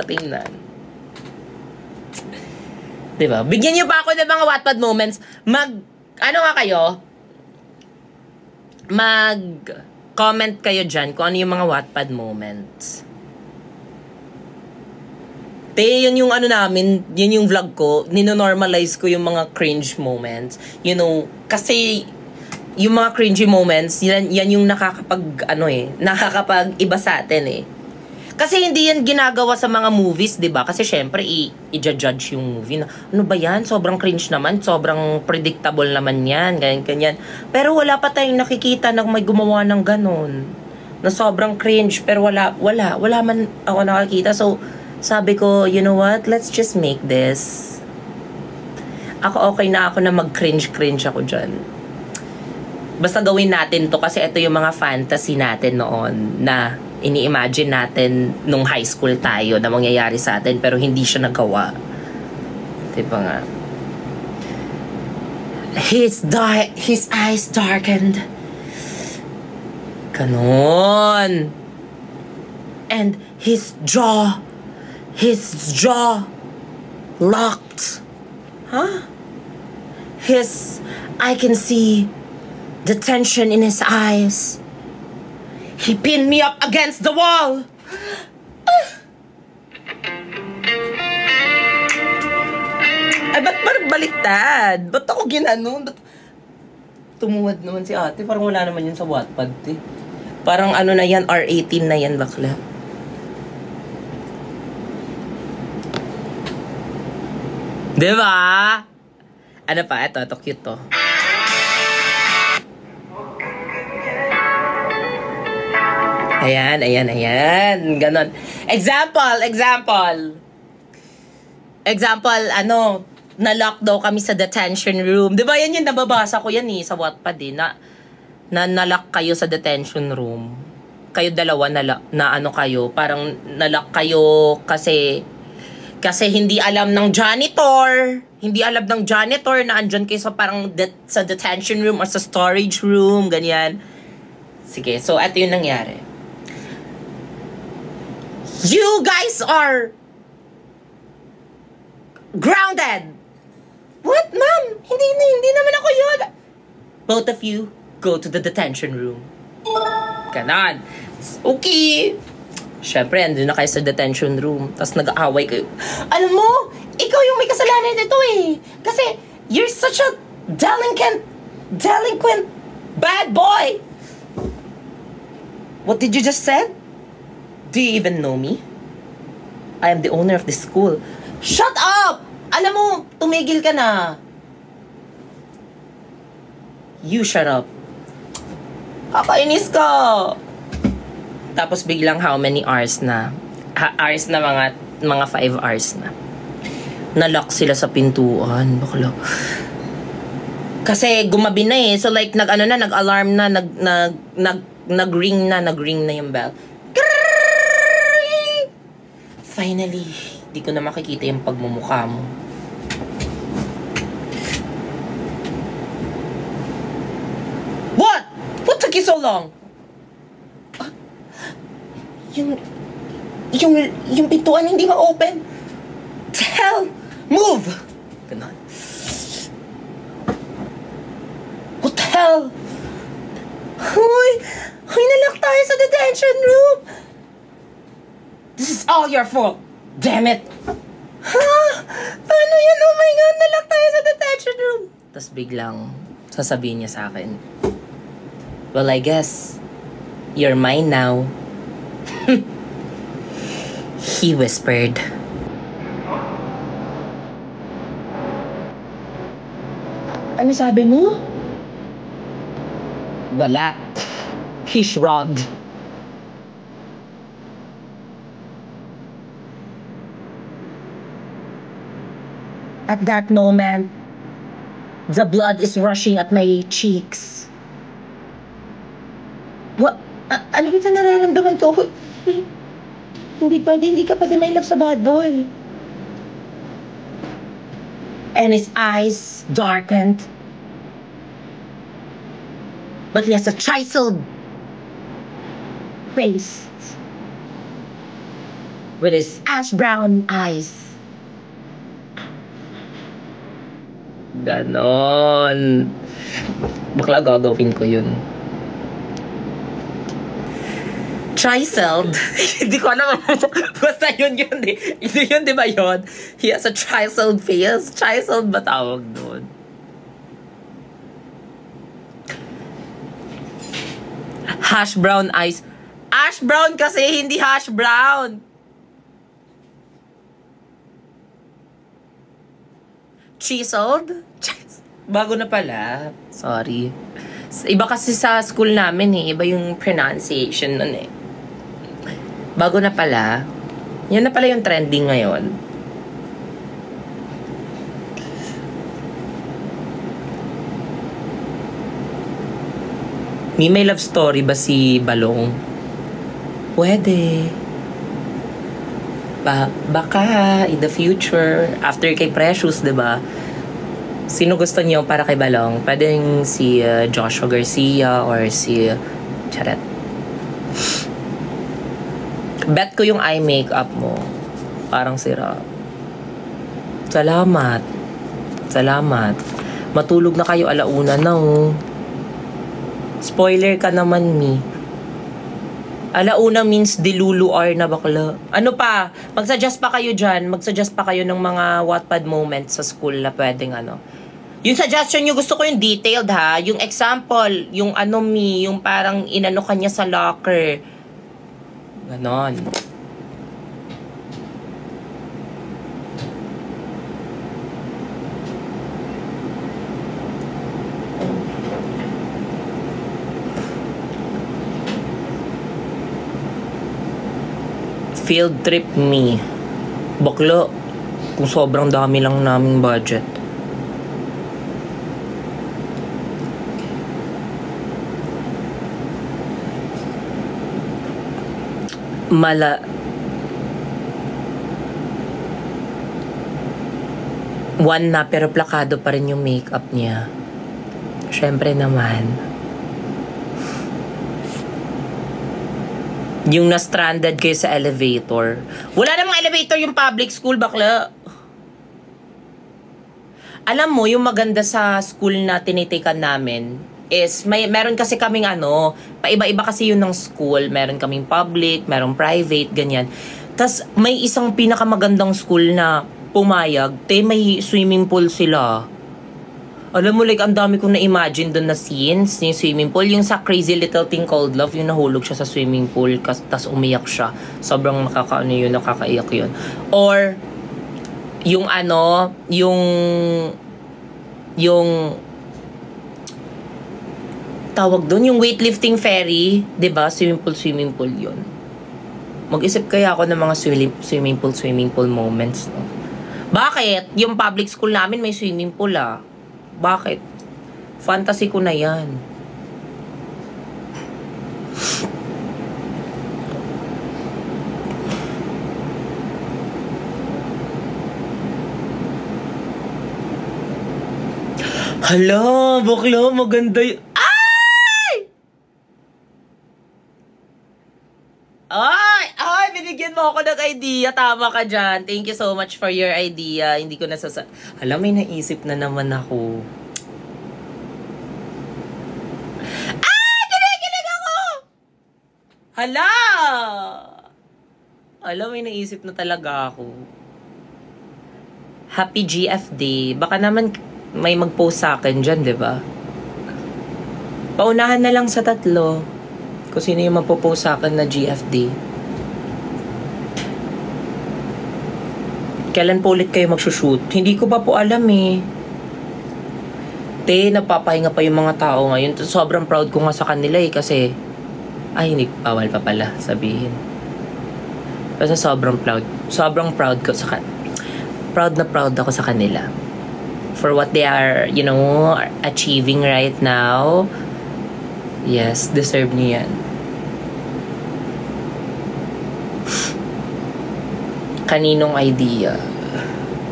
tingnan. Diba? Bigyan niyo pa ako ng mga Wattpad moments. Ano nga kayo? Comment kayo dyan kung ano yung mga Wattpad moments. Yun yung ano namin, yun yung vlog ko, ninonormalize ko yung mga cringe moments. You know, kasi yung mga cringy moments, yan yung nakakapag-iba sa atin eh. Kasi hindi yan ginagawa sa mga movies, 'di ba? Kasi syempre i-judge yung movie na ano ba 'yan? Sobrang cringe naman, sobrang predictable naman 'yan, ganyan. Pero wala pa tayong nakikita na may gumawa ng ganun. Na sobrang cringe pero wala man ako nakakita. So sabi ko, you know what? Let's just make this. Okay na mag-cringe ako diyan. Basta gawin natin 'to kasi ito yung mga fantasy natin noon na ini-imagine natin nung high school tayo na mangyayari sa atin pero hindi siya nagawa. Diba nga? His eyes darkened. Ganon. And his jaw locked. Huh? I can see the tension in his eyes. He pinned me up against the wall. Ay, ba't baliktad? Ba't ako ginanon? Tumuwad naman si ate. Parang wala naman yun sa Wattpad, eh. Parang ano na yan, R18 na yan, bakla. Diba? Ano pa? Ito cute to. Ayan. Ganon. Example, na-lock daw kami sa detention room. Diba yan yung nababasa ko yan eh, sa Wattpad eh, na na-lock kayo sa detention room. Kayo dalawa na ano kayo, parang na-lock kayo kasi hindi alam ng janitor. Hindi alam ng janitor na andyan kayo sa parang sa detention room or sa storage room, ganyan. Sige, so ito yung nangyari. You guys are grounded. What, ma'am? Hindi naman ako yun. Both of you go to the detention room. Ganon. Okay. Syempre, andun na kayo sa detention room. Tapos nag-aaway kayo. Alam mo, ikaw yung may kasalanan nito eh. Kasi you're such a delinquent bad boy. What did you just say? Do you even know me? I am the owner of this school. Shut up! Alam mo, tumigil ka na. You shut up. Kakainis ka. Tapos biglang how many hours na? Hours na mga 5 hours na. Nalock sila sa pintuan. Bakla. Kasi gumabi na eh. So like nag-alarm na, nag-ring na yung bell. Finally, di ko na makikita yung pagmumukha mo. What? What took you so long? Yung pintuan hindi ma-open. Hell! Move! Ganon. What the hell? Hoy! Nalock tayo sa detention room! This is all your fault! Damn it! Huh? Paano yan? Oh my God! Nalock tayo sa detention room! Tapos biglang sasabihin niya sa akin, well, I guess you're mine now. He whispered. Ano sabi mo? Wala. He shrugged. At that moment, the blood is rushing at my cheeks. What? Ano ba nararamdaman ko? Hindi ka pa din love sa bad boy. And his eyes darkened. But he has a chiseled face. with his ash brown eyes. Ganon. Bakla gagawin ko yun. Triceled. Hindi ko alam. Basta yun eh. Yun, di ba yun? He has a triceled face. Triceled ba tawag doon? Hash brown eyes. Ash brown kasi, hindi hash brown. Chiseled? Bago na pala. Sorry. Iba kasi sa school namin eh. Iba yung pronunciation nun eh. Bago na pala. Yan na pala yung trending ngayon. May love story ba si Balong? Pwede. Baka in the future, after kay Precious, diba? Sino gusto niyo para kay Balong? Pwedeng si Joshua Garcia or si Charet. Bet ko yung eye makeup mo. Parang sira. Salamat. Salamat. Matulog na kayo alauna na oh. Spoiler ka naman, mi. Alauna means diluluar na bakla. Ano pa? Mag-suggest pa kayo dyan. Mag-suggest pa kayo ng mga Wattpad moments sa school na pwedeng ano. Yung suggestion nyo, gusto ko yung detailed ha. Yung example, yung ano mi, yung parang inano kanya sa locker. Ganon. Field trip me. Bakla. Kung sobrang dami lang naming budget. One na pero plakado pa rin yung makeup niya. Syempre naman. Yung na-stranded kayo sa elevator. Wala namang elevator yung public school, bakla. Alam mo, yung maganda sa school na tinitikan namin is, meron kasi kaming ano, paiba-iba kasi yun ng school. Meron kaming public, meron private, ganyan. Tas may isang pinakamagandang school na pumayag, may swimming pool sila. Alam mo, like, ang dami kong na-imagine doon na scenes, yung swimming pool, yung sa Crazy Little Thing Called Love, yung nahulog siya sa swimming pool, tas umiyak siya. Sobrang nakakaiyak yun. Or, yung ano, yung tawag doon, yung weightlifting ferry, 'di ba? Swimming pool yun. Mag-isip kaya ako ng mga swimming pool moments, no? Bakit? Yung public school namin may swimming pool ah. Bakit? Fantasy ko na yan. Hala, bakla, maganda yun. Ay! Ay, binigyan mo ako ng idea. Tama ka dyan. Thank you so much for your idea. Hindi ko Hala, may naisip na naman ako. Kinikilig ako! Hala! Hala, may naisip na talaga ako. Happy GF Day. Baka naman may mag-post sa akin dyan, di ba? Paunahan na lang sa 3. Kung sino yung magpo-post sa akin na GFD. Kailan po ulit kayo magsushoot? Hindi ko pa po alam eh. Napapahinga pa yung mga tao ngayon. Sobrang proud ko nga sa kanila eh kasi hindi bawal pa pala sabihin. Kasi sobrang proud. Sobrang proud ko sa proud na proud ako sa kanila. For what they are, achieving right now. Yes, deserve niyo yan. Kaninong idea?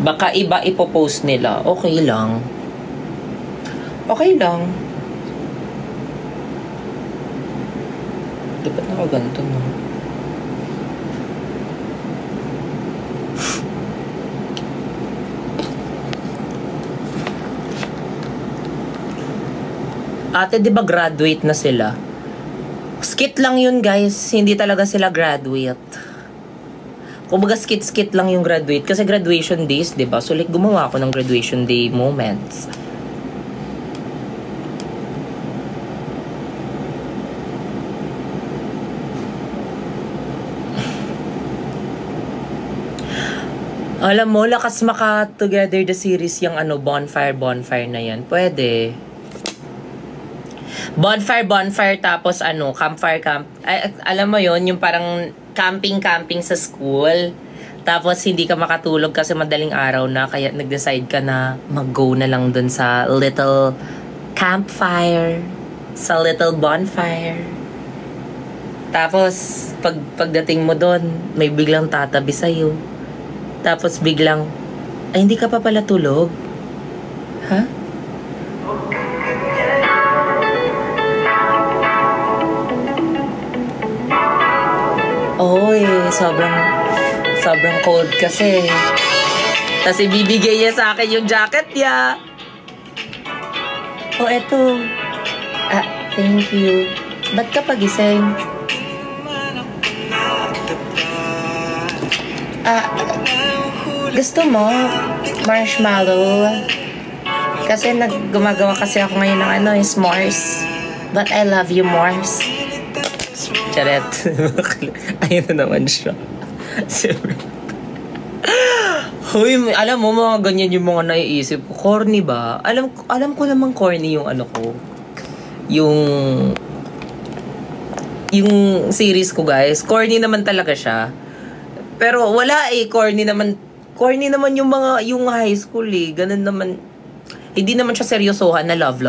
Baka iba ipopost nila. Okay lang. Okay lang. Dapat nakaganto, no? Ate, di ba graduate na sila? Skit lang yun, guys. Hindi talaga sila graduate. Kumbaga skit-skit lang yung graduate. Kasi graduation days, di ba? So, like, gumawa ako ng graduation day moments. Alam mo, lakas maka Together the Series yung bonfire na yan. Pwede. Bonfire tapos campfire camp. Ay, alam mo yon yung parang camping sa school. Tapos hindi ka makatulog kasi madaling araw na, kaya nag-decide ka na mag-go na lang dun sa little campfire, sa little bonfire. Tapos pagdating mo dun, may biglang tatabi sa'yo. Tapos biglang, ay hindi ka pa pala tulog? Ha? Oy, sobrang cold kasi. Tapos ibibigay niya sa akin yung jacket niya. Oh, eto. Thank you. Ba't ka pagising? Gusto mo marshmallow? Kasi gumagawa kasi ako ngayon ng s'mores. But I love you mores. Charet. Ayun na naman siya. Hoy, alam mo, mga ganyan yung mga naiisip ko. Corny ba? Alam ko namang corny yung ko. Yung series ko, guys. Corny naman talaga siya. Pero wala corny naman yung high school Ganun naman. Hindi naman siya seryosohan na love.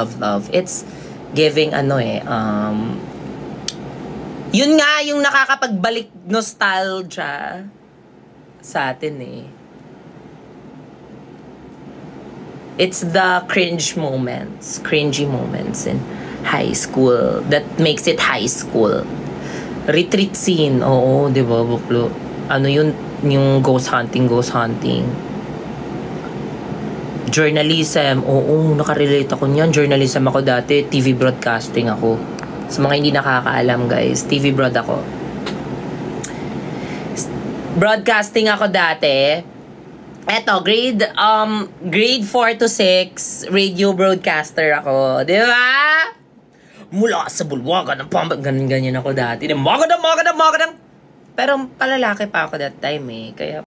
It's giving yun nga yung nakakapagbalik nostalgia sa atin It's the cringy moments in high school that makes it high school. Retreat scene, oo, di ba, buklo? Yung ghost hunting. Journalism, oo, nakarelate ako niyan. Journalism ako dati, TV broadcasting ako. Sa mga hindi nakakaalam, guys, TV broad ako. Broadcasting ako dati. Eto, grade 4 to 6, radio broadcaster ako. Di ba? Mula sa bulwagan ng pambag, ganyan ako dati. Magadang. Pero palalaki pa ako that time kaya